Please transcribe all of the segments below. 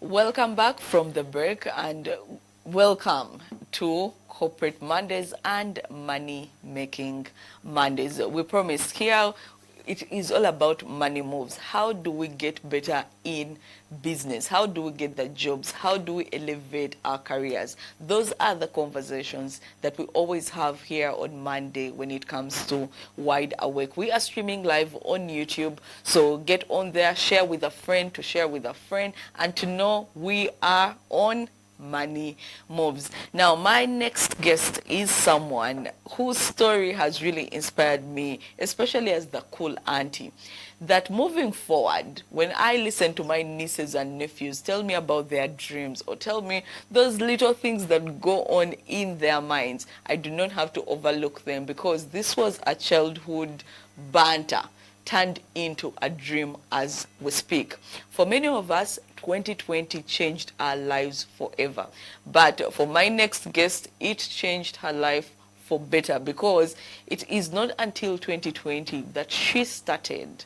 Welcome back from the break and welcome to Corporate Mondays and Money Making Mondays. We promise here it is all about money moves. How do we get better in business? How do we get the jobs? How do we elevate our careers? Those are the conversations that we always have here on Monday when it comes to Wide Awake. We are streaming live on YouTube, so get on there, share with a friend, to share with a friend, and to know we are on Money Moves. Now, my next guest is someone whose story has really inspired me, especially as the cool auntie, that moving forward, when I listen to my nieces and nephews tell me about their dreams or tell me those little things that go on in their minds, I do not have to overlook them, because this was a childhood banter turned into a dream as we speak. For many of us, 2020 changed our lives forever. But for my next guest, it changed her life for better, because it is not until 2020 that she started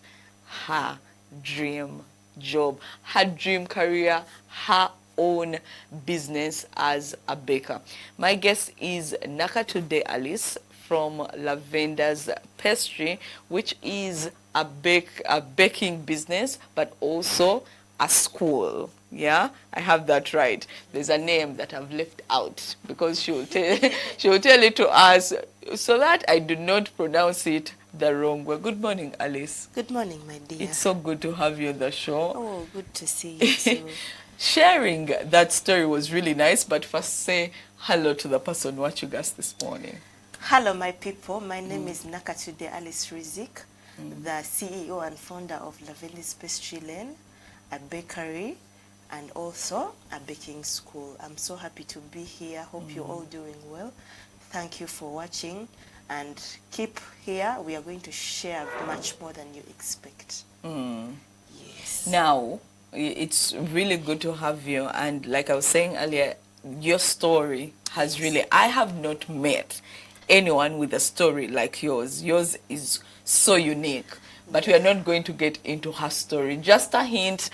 her dream job, her dream career, her own business as a baker. My guest is Nakatudde Alice from LAVENDER'S Pastry, which is a baking business, but also a school. Yeah, I have that right. There's a name that I've left out because she will tell it to us so that I do not pronounce it the wrong way. Good morning, Alice. Good morning, my dear. It's so good to have you on the show. Oh, good to see you too. Sharing that story was really nice, but first say hello to the person watching us this morning. Hello, my people. My name is Nakatudde Alice Riziki, the CEO and founder of LAVENDER'S Pastry Lane, a bakery, and also a baking school. I'm so happy to be here. Hope you're all doing well. Thank you for watching, and keep here. We are going to share much more than you expect. Yes. Now, it's really good to have you, and like I was saying earlier, your story has really, I have not met anyone with a story like yours. Yours is so unique, but we are not going to get into her story. Just a hint,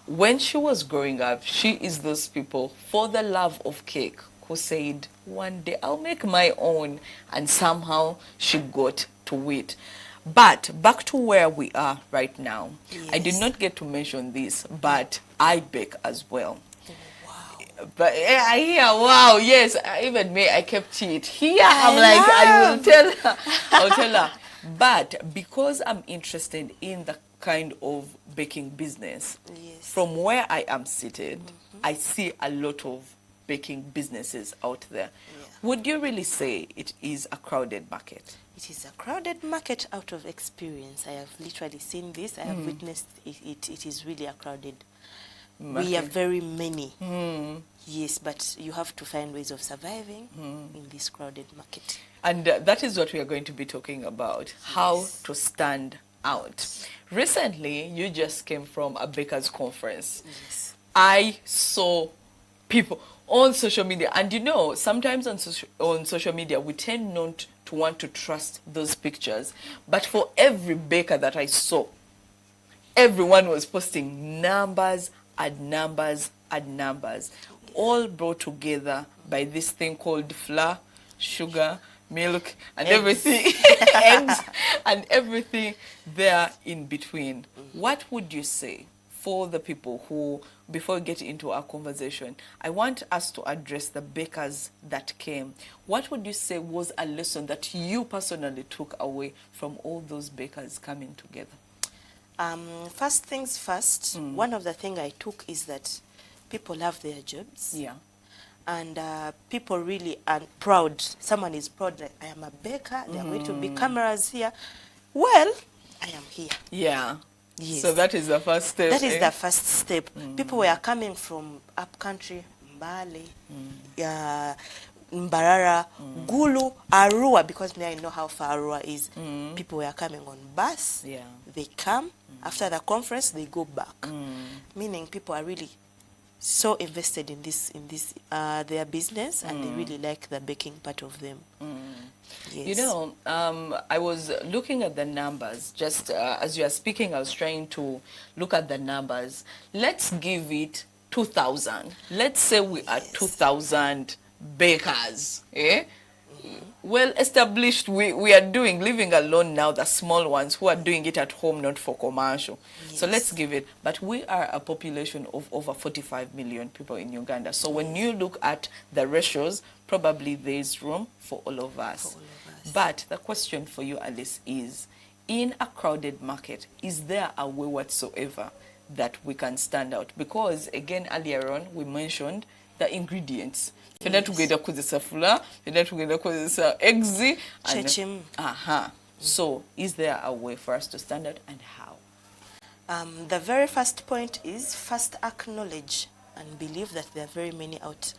when she was growing up, she is those people for the love of cake who said, one day I'll make my own, and somehow she got to it. But back to where we are right now. Yes. I did not get to mention this, but I bake as well. Wow. But I hear, wow, yes, even me, I kept it. Here, I will tell her. I'll tell her. But because I'm interested in the kind of baking business, Yes. from where I am seated, I see a lot of baking businesses out there. Yeah. Would you really say it is a crowded market? It is a crowded market out of experience. I have literally seen this. I have witnessed it. It is really a crowded market. We are very many. Yes, but you have to find ways of surviving in this crowded market. And that is what we are going to be talking about, how to stand out. Recently, you just came from a bakers conference. Yes. I saw people on social media, and you know, sometimes on social media, we tend not to want to trust those pictures. But for every baker that I saw, everyone was posting numbers and numbers and numbers, all brought together by this thing called flour, sugar, milk, and everything, eggs, and everything there in between. What would you say for the people who, before we get into our conversation, I want us to address the bakers that came. What would you say was a lesson that you personally took away from all those bakers coming together? First things first, one of the things I took is that people love their jobs. Yeah. And people really are proud. Someone is proud that I am a baker. There are going to be cameras here. Well, I am here. Yeah. Yes. So that is the first step. That is the first step. People were coming from up country, Mbale, Mbarara, Gulu, Arua, because now I know how far Arua is. People were coming on bus. Yeah. They come. After the conference, they go back. Meaning people are really so invested in this their business, and they really like the baking part of them. Yes. You know, I was looking at the numbers. Just as you are speaking, I was trying to look at the numbers. Let's give it 2,000. Let's say we are Yes. 2,000 bakers. Eh? Well established, we are doing, living alone now, the small ones who are doing it at home, not for commercial. So let's Yes. give it. But we are a population of over 45 million people in Uganda. So when you look at the ratios, probably there is room for all of us. For all of us. But the question for you, Alice, is in a crowded market, is there a way whatsoever that we can stand out? Because again, earlier on, we mentioned the ingredients. Fena tugenda kukozesa fula, fena tugenda kukozesa eggs, and Chechim. So, is there a way for us to stand out, and how? The very first point is first acknowledge and believe that there are very many out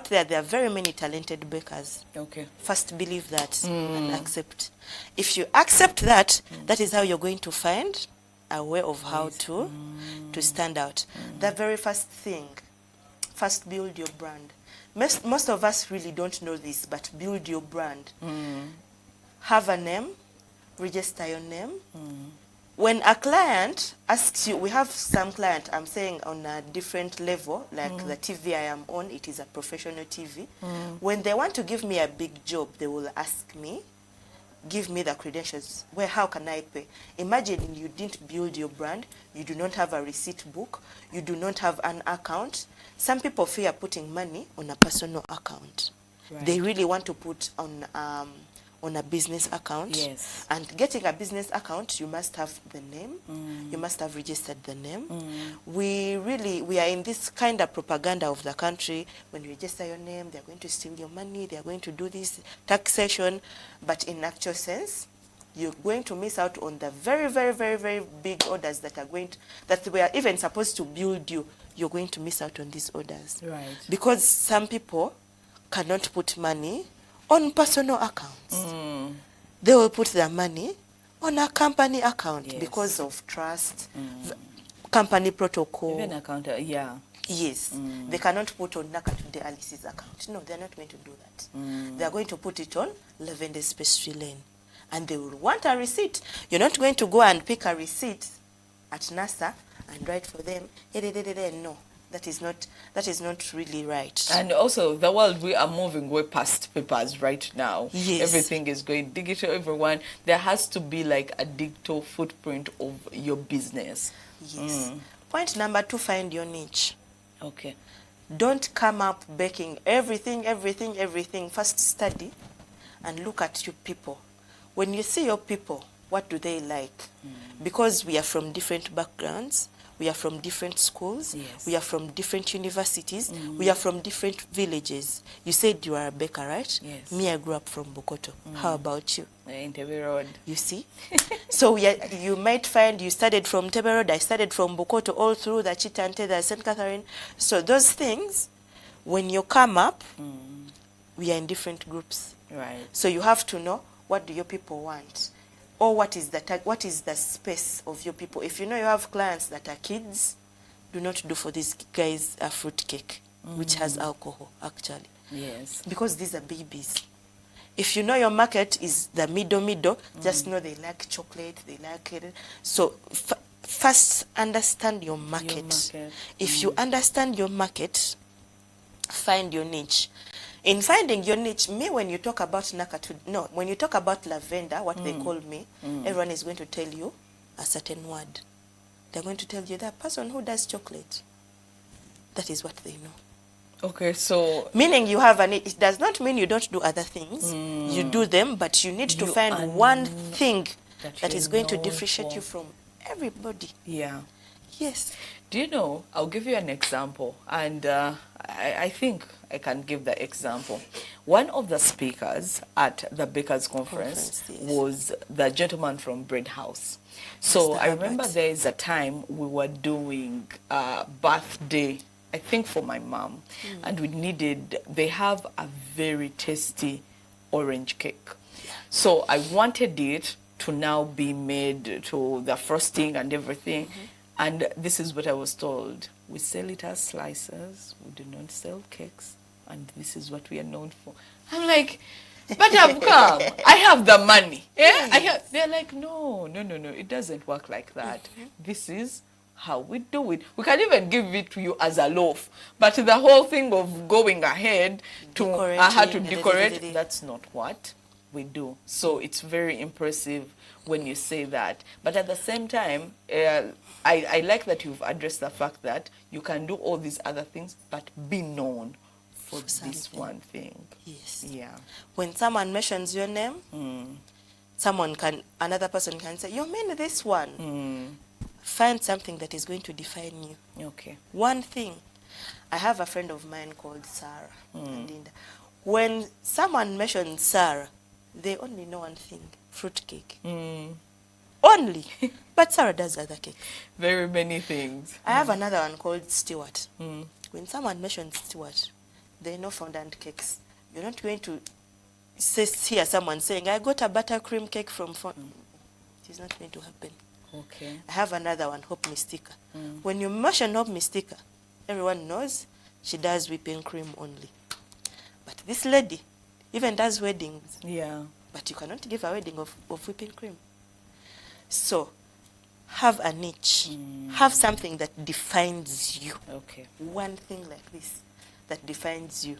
there. There are very many talented bakers. Okay. First believe that and accept. If you accept that, that is how you're going to find a way of how to stand out. The very first thing, first build your brand. Most of us really don't know this, but build your brand. Have a name, register your name. When a client asks you, we have some client, I'm saying on a different level, like the TV I am on, it is a professional TV. When they want to give me a big job, they will ask me, give me the credentials. How can I pay? Imagine you didn't build your brand, you do not have a receipt book, you do not have an account. Some people fear putting money on a personal account. Right. They really want to put on a business account. Yes. And getting a business account, you must have the name. You must have registered the name. We are in this kind of propaganda of the country. When you register your name, they're going to steal your money, they're going to do this taxation. But in actual sense, you're going to miss out on the very, very, very, very big orders that we are even supposed to build you. You're going to miss out on these orders. Right. Because some people cannot put money on personal accounts. They will put their money on a company account because of trust, company protocol. Even account, yeah. Yes. They cannot put on Nakatudde Alice's account. No, they're not going to do that. They're going to put it on Lavender's Pastry Lane. And they will want a receipt. You're not going to go and pick a receipt at NASA and write for them. No. That is not really right. And also, the world, we are moving way past papers right now. Yes. Everything is going digital, everyone. There has to be like a digital footprint of your business. Yes. Point number 2, find your niche. Okay. Don't come up baking everything. First study and look at your people. When you see your people, what do they like? Because we are from different backgrounds. We are from different schools. Yes. We are from different universities. We are from different villages. You said you are a baker, right? Yes. Me, I grew up from Bokoto. How about you? In Tebe Road. You see? So you might find you started from Tebe Road, I started from Bokoto, all through the Chitante, the St. Catherine. So those things, when you come up, we are in different groups. Right. So you have to know, what do your people want? Or what is the space of your people? If you know you have clients that are kids, do not do for these guys a fruit cake, which has alcohol, actually. Yes. Because these are babies. If you know your market is the middle, just know they like chocolate, they like it. So first understand your market. If you understand your market, find your niche. In finding your niche, when you talk about Nakatudde, when you talk about lavender, what they call me, everyone is going to tell you a certain word. They're going to tell you that person who does chocolate. That is what they know. Okay, so... Meaning you have it does not mean you don't do other things. You do them, but you need to find one thing that is going to differentiate you from everybody. Yeah. Yes. Do you know, I'll give you an example, and I think I can give the example. One of the speakers at the Bakers Conference was the gentleman from Bread House. So I remember there is a time we were doing a birthday, I think for my mom, and they have a very tasty orange cake. So I wanted it to now be made to the frosting and everything. And this is what I was told. We sell it as slices. We do not sell cakes. And this is what we are known for. I'm like, but I've come. I have the money. Yeah? They're like, no. It doesn't work like that. This is how we do it. We can even give it to you as a loaf, but the whole thing of going ahead to decorate, that's not what we do. So it's very impressive when you say that. But at the same time, I like that you've addressed the fact that you can do all these other things, but be known for this one thing. Yes. Yeah. When someone mentions your name, another person can say, you mean this one? Find something that is going to define you. Okay. One thing. I have a friend of mine called Sarah. And when someone mentions Sarah, they only know one thing, fruitcake. Only. But Sarah does other cake. Very many things. I have another one called Stewart. When someone mentions Stewart, they know fondant cakes. You're not going to hear someone saying, I got a buttercream cake from fondant. It is not going to happen. Okay. I have another one, Hope Mystica. When you mention Hope Mystica, everyone knows she does whipping cream only. But this lady even does weddings. Yeah. But you cannot give a wedding of whipping cream. So, have a niche. Have something that defines you. Okay. One thing like this that defines you.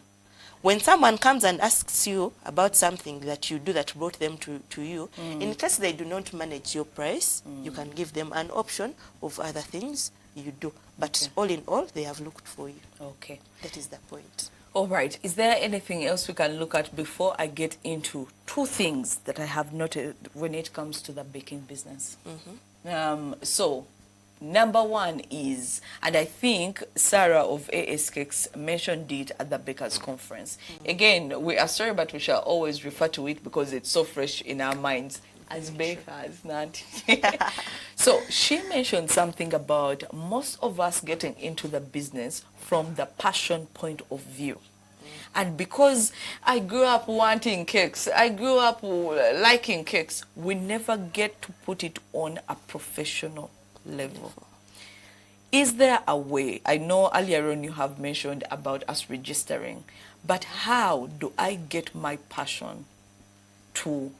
When someone comes and asks you about something that you do that brought them to you, in case they do not manage your price, you can give them an option of other things you do. But all in all, they have looked for you. Okay. That is the point. All right. Is there anything else we can look at before I get into two things that I have noted when it comes to the baking business? So, number one is, and I think Sarah of AS Cakes mentioned it at the Bakers Conference. Again, we are sorry, but we shall always refer to it because it's so fresh in our minds as bakers, not. So she mentioned something about most of us getting into the business from the passion point of view. And because I grew up wanting cakes, I grew up liking cakes, we never get to put it on a professional level. Is there a way? I know earlier on you have mentioned about us registering, but how do I get my passion to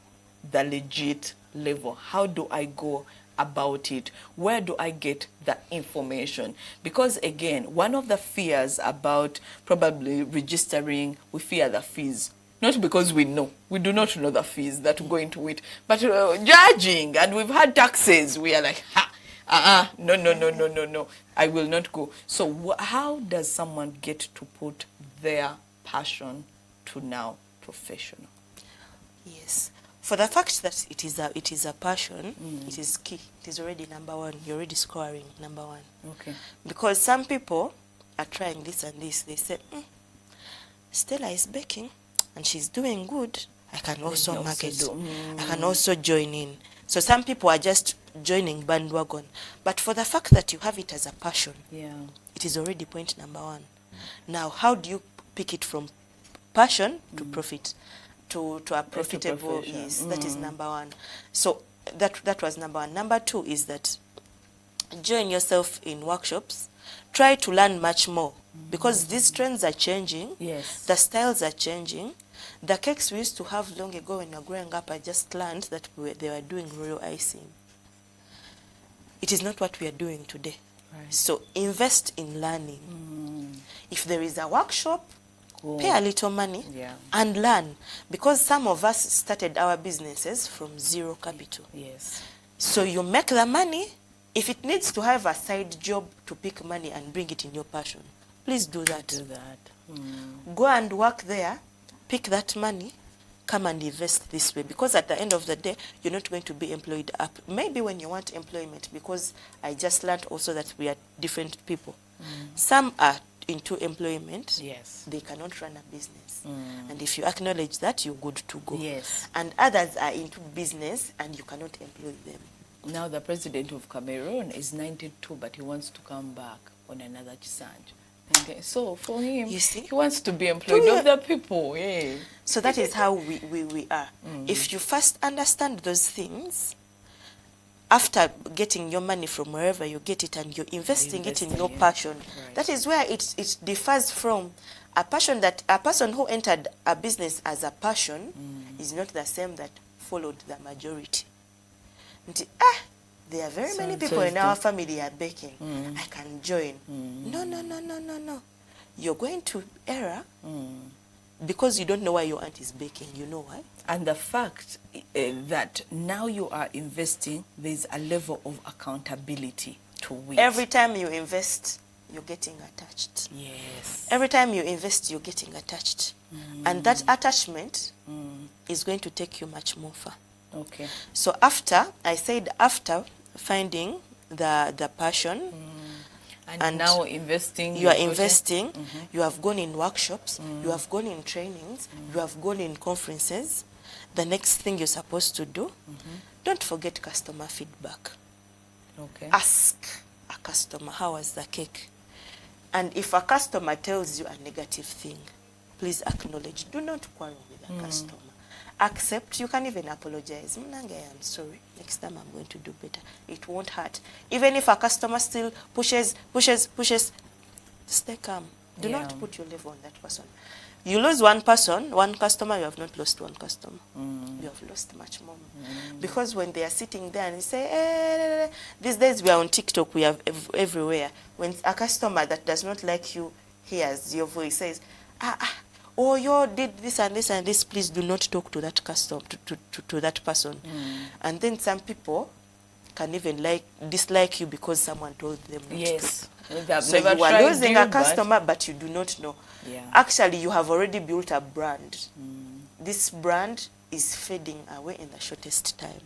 the legit level? How do I go about it? Where do I get the information? Because again, one of the fears about probably registering, we fear the fees. Not because we know. We do not know the fees that go into it. But judging, and we've had taxes, we are like, no, I will not go. So how does someone get to put their passion to now professional? Yes. For the fact that it is a passion, it is key. It is already number one. You're already scoring number one. Okay. Because some people are trying this and this. They say, Stella is baking and she's doing good. I can also market. I can also join in. So some people are just joining bandwagon. But for the fact that you have it as a passion, it is already point number one. Now, how do you pick it from passion to profit? To a profitable, yes, that is number one. So that was number one. Number two is that join yourself in workshops. Try to learn much more because these trends are changing. Yes. The styles are changing. The cakes we used to have long ago when we were growing up, I just learned that they were doing royal icing. It is not what we are doing today. Right. So invest in learning. If there is a workshop, pay a little money and learn, because some of us started our businesses from zero capital. Yes. So you make the money. If it needs to have a side job to pick money and bring it in your passion, please do that. Go and work there, pick that money, come and invest this way, because at the end of the day, you're not going to be employed up. Maybe when you want employment, because I just learned also that we are different people. Some are into employment, they cannot run a business. And if you acknowledge that, you're good to go. Yes. And others are into business and you cannot employ them. Now the president of Cameroon is 92, but he wants to come back on another challenge. And so for him, you see, he wants to be employed of the people. So that is how we are. If you first understand those things, after getting your money from wherever you get it and you're investing it in your passion, that is where it differs from a passion. That a person who entered a business as a passion is not the same that followed the majority. There are very many on people in Thursday. our family are baking. I can join. No, no, no, no, no, no. You're going to error because you don't know why your aunt is baking. You know why? And the fact that now you are investing, there's a level of accountability to it. Every time you invest, you're getting attached. Yes. Every time you invest, you're getting attached. And that attachment is going to take you much more far. Okay. So after finding the passion, and now investing. you are investing, you have gone in workshops, you have gone in trainings, you have gone in conferences. The next thing you're supposed to do, don't forget customer feedback. Okay. Ask a customer, how was the cake? And if a customer tells you a negative thing, please acknowledge. Do not quarrel with a customer. Accept. You can even apologize. Mnange, I am sorry. Next time I'm going to do better. It won't hurt. Even if a customer still pushes, stay calm. Do not put your level on that person. You lose one person, one customer, you have not lost one customer. You have lost much more. Because when they are sitting there and they say, these days we are on TikTok, we are everywhere. When a customer that does not like you hears your voice, says, oh, you did this and this and this, please do not talk to that customer, to that person. And then some people can even dislike you because someone told them not to. So you are losing a customer, but you do not know. Actually, you have already built a brand. This brand is fading away in the shortest time.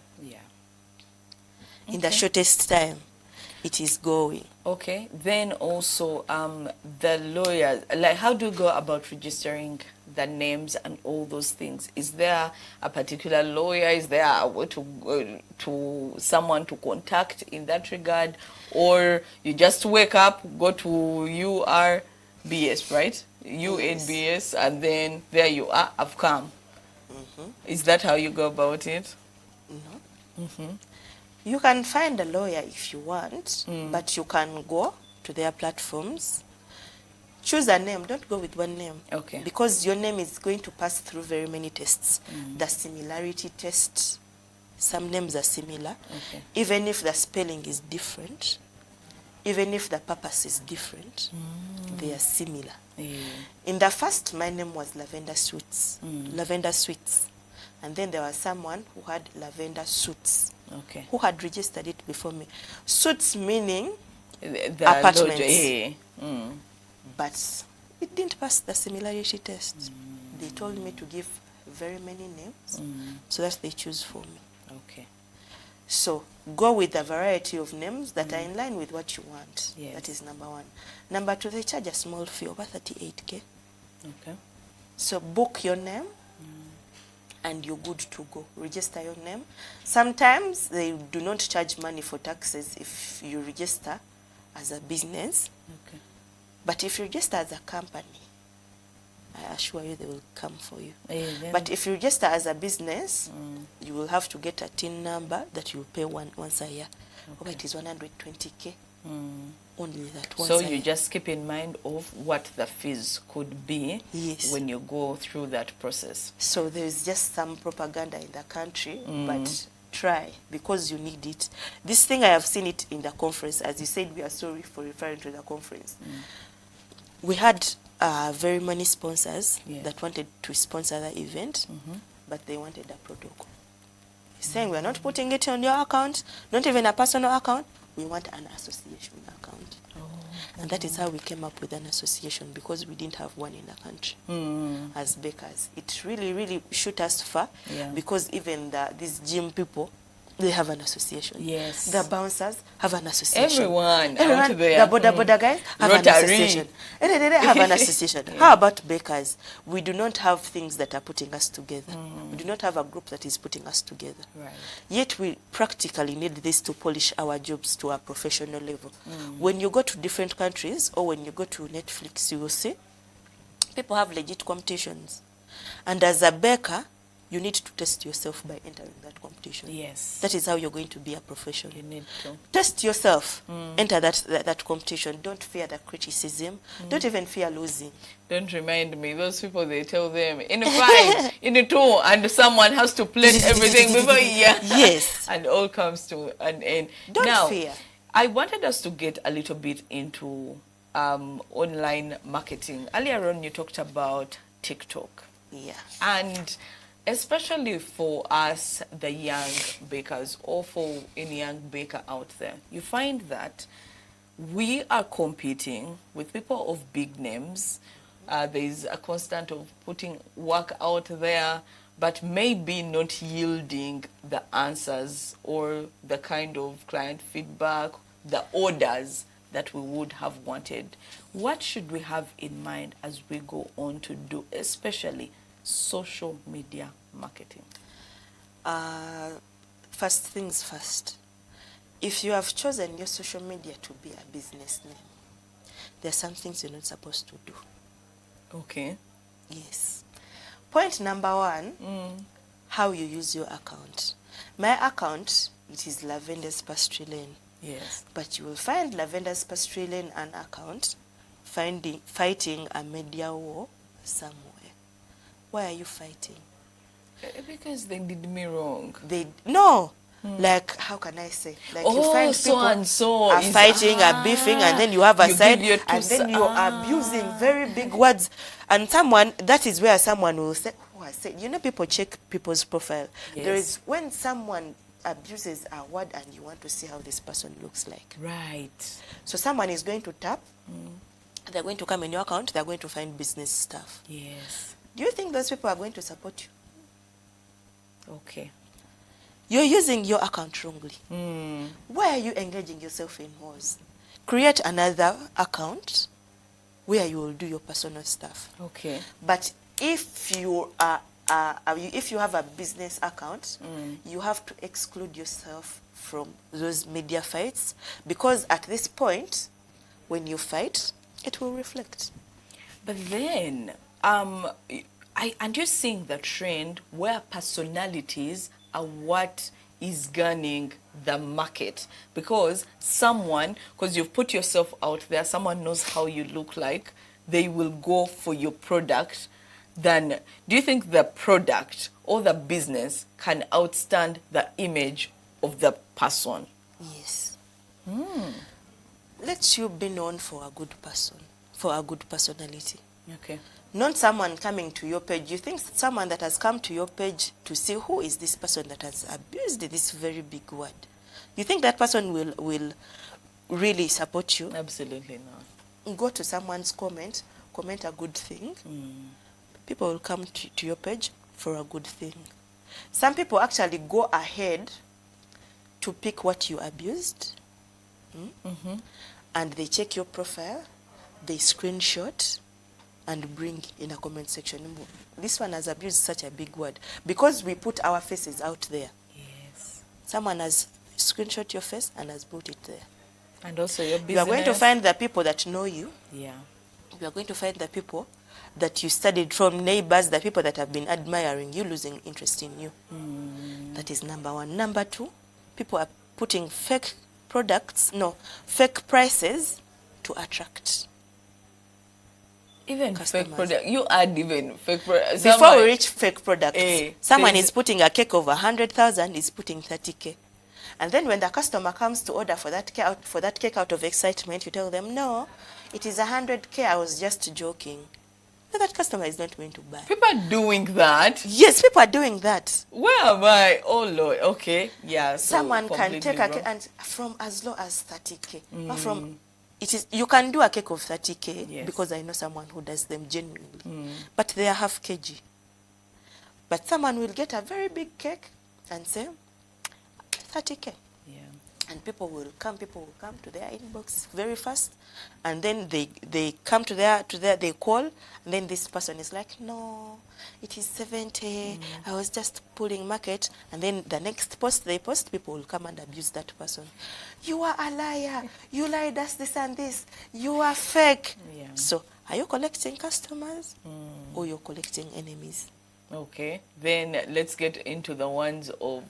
In the shortest time, it is going. Okay. Then also, the lawyers, like, how do you go about registering the names and all those things? Is there a particular lawyer? Is there a way to someone to contact in that regard? Or you just wake up, go to URBS, right? UNBS, and then there you are, I've come. Is that how you go about it? No. You can find a lawyer if you want, but you can go to their platforms. Choose a name. Don't go with one name. Okay. Because your name is going to pass through very many tests. The similarity test. Some names are similar. Okay. Even if the spelling is different, even if the purpose is different, they are similar. In the first, my name was Lavender Sweets. Lavender Sweets. And then there was someone who had Lavender Suits. Okay. Who had registered it before me. Suits meaning apartments. But it didn't pass the similarity test. They told me to give very many names so that they choose for me. Okay. So go with a variety of names that are in line with what you want. That is number one. Number two, they charge a small fee over 38K. Okay. So book your name and you're good to go. Register your name. Sometimes they do not charge money for taxes if you register as a business. Okay. But if you register as a company, I assure you they will come for you. But if you register as a business, you will have to get a TIN number that you will pay once a year. Okay. It is 120K. Only that once so a you year. Just keep in mind of what the fees could be when you go through that process. So there's just some propaganda in the country, but try because you need it. This thing, I have seen it in the conference. As you said, we are sorry for referring to the conference. We had very many sponsors that wanted to sponsor the event, but they wanted a protocol. Saying we are not putting it on your account, not even a personal account, we want an association account. And that is how we came up with an association, because we didn't have one in the country as bakers. It really, really shoot us far, because even these gym people, they have an association. Yes. The bouncers have an association. Everyone the boda guys have an association. They have an association. How about bakers? We do not have things that are putting us together. We do not have a group that is putting us together. Right. Yet we practically need this to polish our jobs to a professional level. When you go to different countries, or when you go to Netflix, you will see people have legit competitions. And as a baker, you need to test yourself by entering that competition. Yes. That is how you're going to be a professional. You need to. Test yourself. Enter that competition. Don't fear the criticism. Don't even fear losing. Don't remind me. Those people, they tell them, in a 5, in a 2, and someone has to plate everything before Yes. and all comes to an end. Don't fear. I wanted us to get a little bit into online marketing. Earlier on, you talked about TikTok. Yeah. And especially for us, the young bakers, or for any young baker out there, you find that we are competing with people of big names. There's a constant of putting work out there, but maybe not yielding the answers or the kind of client feedback, the orders that we would have wanted. What should we have in mind as we go on to do, especially social media marketing? First things first. If you have chosen your social media to be a business name, there are some things you're not supposed to do. Okay. Yes. Point number 1, how you use your account. My account, it is Lavender's Pastry Lane. Yes. But you will find Lavender's Pastry Lane an account fighting a media war somewhere. Why are you fighting? Because they did me wrong. No. Like, how can I say? Like, you find so people and so are fighting, are beefing, and then you have a you side, give your and then you are are abusing very big words. And that is where someone will say, oh, I said, people check people's profile. Yes. There is when someone abuses a word and you want to see how this person looks like. Right. So someone is going to tap, they're going to come in your account, they're going to find business stuff. Yes. Do you think those people are going to support you? Okay. You're using your account wrongly. Why are you engaging yourself in wars? Create another account where you will do your personal stuff. Okay. But if you have a business account, you have to exclude yourself from those media fights, because at this point, when you fight, it will reflect. But then, and you're seeing the trend where personalities are what is gunning the market, because you've put yourself out there, someone knows how you look like, they will go for your product. Then do you think the product or the business can outstand the image of the person? Yes. Let you be known for a good person, for a good personality. Okay. Not someone coming to your page. You think someone that has come to your page to see who is this person that has abused this very big word. You think that person will really support you? Absolutely not. Go to someone's comment a good thing. People will come to your page for a good thing. Some people actually go ahead to pick what you abused. And they check your profile, they screenshot, and bring in a comment section. This one has abused such a big word. Because we put our faces out there. Yes. Someone has screenshot your face and has put it there. And also your business. You are going to find the people that know you. Yeah. You are going to find the people that you studied from, neighbors, the people that have been admiring you, losing interest in you. That is number 1. Number 2, people are putting fake prices to attract. Even customers. fake product. You add even fake product. Before we reach fake products, someone there's- is putting a cake of 100,000, is putting 30K. And then when the customer comes to order for that cake out of excitement, you tell them, no, it is 100K, I was just joking. No, that customer is not going to buy. People are doing that. Yes, people are doing that. Where am I? Oh Lord. Okay. Yeah. So Someone can completely take a cake wrong. and from as low as 30K. Not from you can do a cake of 30K, Yes. because I know someone who does them genuinely. But they are half kg. But someone will get a very big cake and say 30K. Yeah. And people will come to their inbox very fast, and then they come to their they call, and then this person is like, no, it is 70, I was just pulling market. And then the next post they post, people will come and abuse that person. You are a liar, you lied us this and this, you are fake. Yeah. So are you collecting customers or you're collecting enemies? Okay. Then let's get into the ones of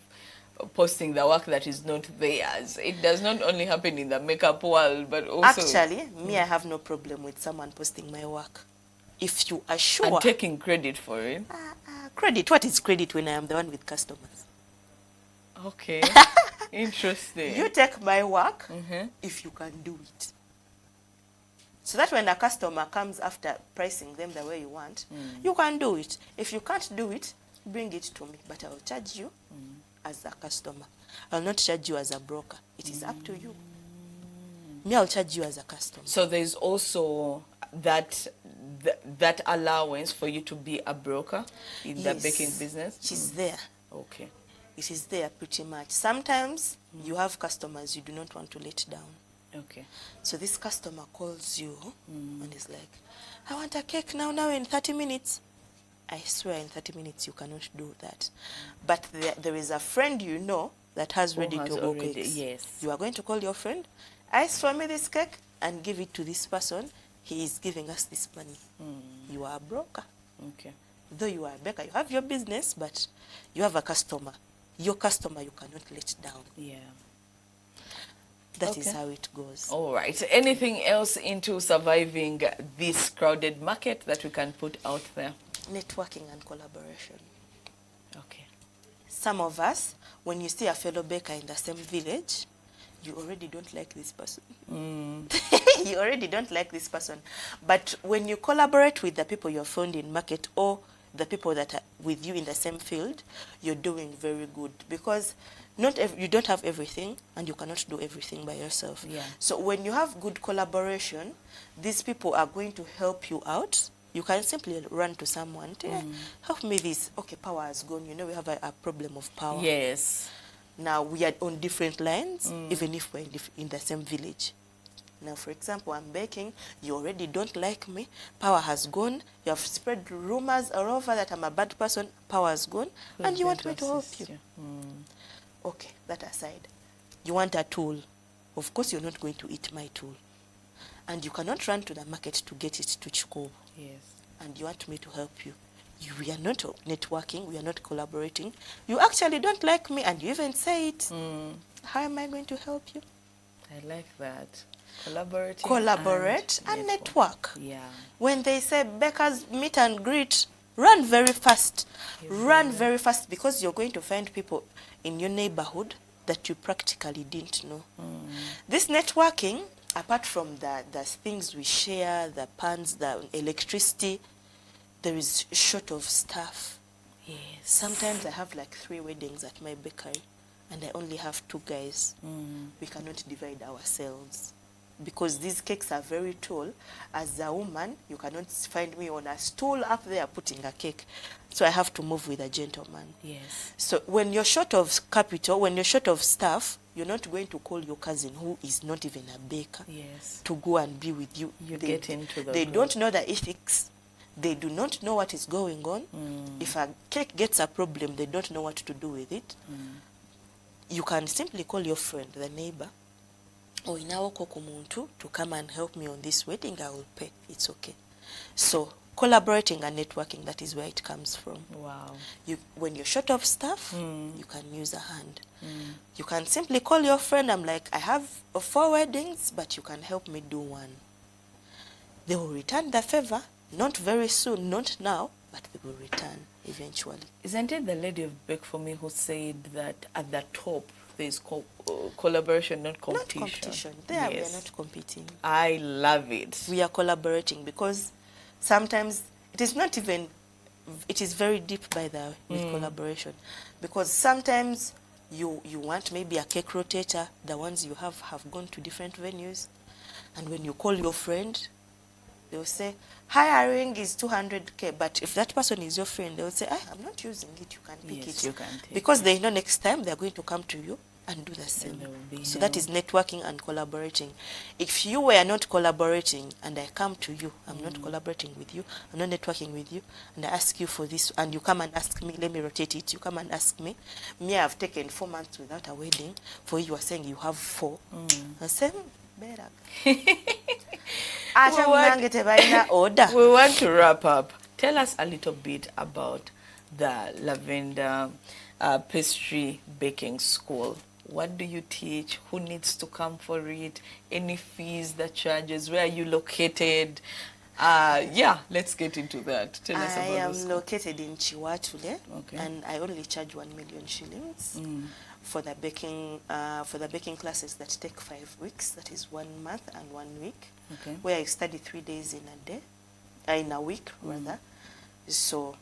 posting the work that is not theirs. It does not only happen in the makeup world, but also Actually, me, I have no problem with someone posting my work. If you are sure. and taking credit for it. Credit? What is credit when I am the one with customers? Okay. Interesting. You take my work if you can do it. So that when a customer comes after pricing them the way you want, you can do it. If you can't do it, bring it to me. But I will charge you as a customer. I will not charge you as a broker. It is up to you. Me, I'll charge you as a customer. So there's also that allowance for you to be a broker in the baking business? It is there. Okay. It is there pretty much. Sometimes you have customers you do not want to let down. Okay. So this customer calls you and is like, I want a cake now in 30 minutes. I swear in 30 minutes you cannot do that. But there is a friend you know that has ready-to-go cakes. Yes. You are going to call your friend, ice for me this cake, and give it to this person. He is giving us this money. You are a broker. Okay. Though you are a baker, you have your business, but you have a customer. Your customer you cannot let down. Yeah. That is how it goes. All right. Anything else into surviving this crowded market that we can put out there? Networking and collaboration. Okay. Some of us, when you see a fellow baker in the same village, you already don't like this person. You already don't like this person. But when you collaborate with the people you're found in market or the people that are with you in the same field, you're doing very good, because you don't have everything and you cannot do everything by yourself. Yeah. So when you have good collaboration, these people are going to help you out. You can simply run to someone, help me this. Okay, power has gone. You know, we have a problem of power. Yes. Now we are on different lines, even if we're in the same village. Now, for example, I'm baking, you already don't like me, power has gone, you have spread rumors all over that I'm a bad person, power has gone, and you want me to help you. Okay, that aside, you want a tool. Of course, you're not going to eat my tool. And you cannot run to the market to get it to Chikobo. Yes. And you want me to help you. We are not networking, we are not collaborating. You actually don't like me, and you even say it. How am I going to help you? I like that. Collaborate and network. Yeah. When they say bakers meet and greet, run very fast. Run very fast, because you're going to find people in your neighborhood that you practically didn't know. This networking, apart from the things we share, the pans, the electricity, there is short of staff. Yes. Sometimes I have like 3 weddings at my bakery and I only have 2 guys. We cannot divide ourselves because these cakes are very tall. As a woman, you cannot find me on a stool up there putting a cake. So I have to move with a gentleman. Yes. So when you're short of capital, when you're short of staff, you're not going to call your cousin who is not even a baker to go and be with you. You get into the They don't know the ethics. They do not know what is going on. If a cake gets a problem, they don't know what to do with it. You can simply call your friend, the neighbor, or inawoko kumuntu to come and help me on this wedding. I will pay. It's okay. So collaborating and networking, that is where it comes from. Wow. When you're short of staff, you can use a hand. You can simply call your friend. I'm like, I have 4 weddings, but you can help me do 1. They will return the favor. Not very soon, not now, but they will return eventually. Isn't it the lady of Bake For Me who said that at the top there is collaboration, not competition? Not competition. There we are not competing. I love it. We are collaborating, because sometimes it is not even, it is very deep by the with collaboration. Because sometimes you want maybe a cake rotator, the ones you have gone to different venues. And when you call your friend, they will say, hiring is 200K, but if that person is your friend, they will say, I'm not using it, you can pick it. You can take because they know next time they are going to come to you and do the same. So that is networking and collaborating. If you were not collaborating and I come to you, I'm not collaborating with you, I'm not networking with you, and I ask you for this, and you come and ask me, let me rotate it, you come and ask me. Me, I've taken 4 months without a wedding. For you are saying you have 4. I say, better. We want to wrap up. Tell us a little bit about the Lavender Pastry Baking School. What do you teach? Who needs to come for it? Any fees, the charges? Where are you located? Yeah, let's get into that. Tell us I about the am school. located in Chiwatule, Okay. and I only charge 1,000,000 shillings for the baking classes that take 5 weeks. That is 1 month and 1 week, Okay. where I study 3 days in a week rather. So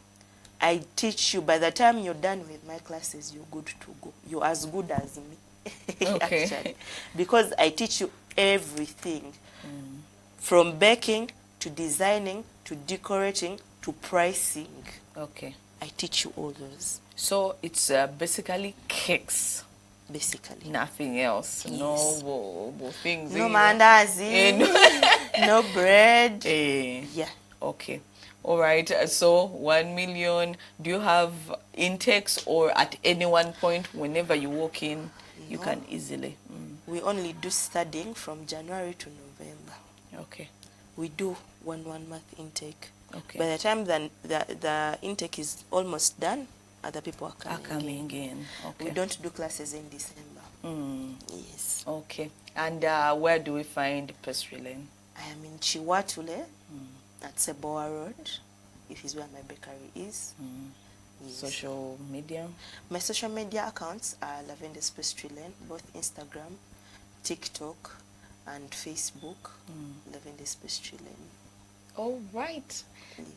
I teach you. By the time you're done with my classes, you're good to go. You're as good as me, Okay. actually, because I teach you everything from baking to designing to decorating to pricing. Okay. I teach you all those, So it's basically cakes, basically. nothing else. Yes. No things. No in- mandazi, no bread. Yeah. Okay. All right. So 1,000,000. Do you have intakes, or at any one point, whenever you walk in, you No. can easily? We only do studying from January to November. Okay. We do one month intake. Okay. By the time the intake is almost done, other people are Are coming, coming in. Okay. We don't do classes in December. Yes. Okay. And where do we find Pastry Lane? I am in Chiwatule at Seboa Road. It is where my bakery is. Yes. Social media? My social media accounts are Lavender's Pastry Lane, both Instagram, TikTok, and Facebook. Lavender's Pastry Lane. All right.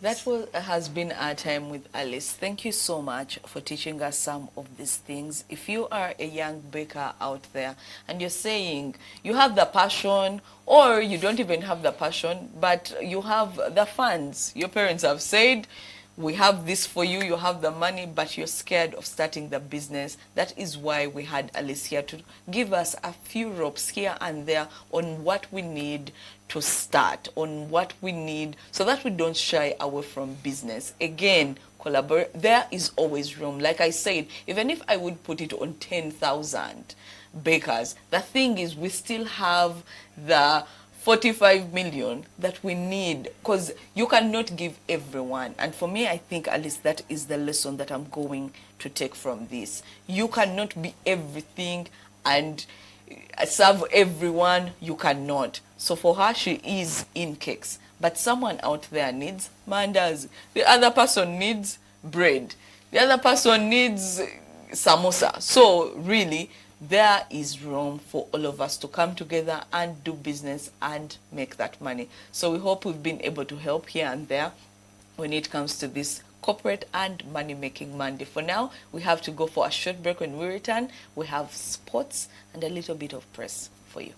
Yes. That has been our time with Alice. Thank you so much for teaching us some of these things. If you are a young baker out there and you're saying you have the passion, or you don't even have the passion, but you have the funds, your parents have said, we have this for you, you have the money, but you're scared of starting the business. That is why we had Alice here to give us a few ropes here and there on what we need to start, on what we need, so that we don't shy away from business. Again, collaborate. There is always room. Like I said, even if I would put it on 10,000 bakers, the thing is we still have the 45 million that we need, because you cannot give everyone. And for me, I think at least that is the lesson that I'm going to take from this. You cannot be everything and serve everyone. You cannot. So for her, she is in cakes, but someone out there needs mandas, the other person needs bread, the other person needs samosa. So really, there is room for all of us to come together and do business and make that money. So we hope we've been able to help here and there when it comes to this corporate and money making Monday. For now, we have to go for a short break. When we return, we have sports and a little bit of press for you.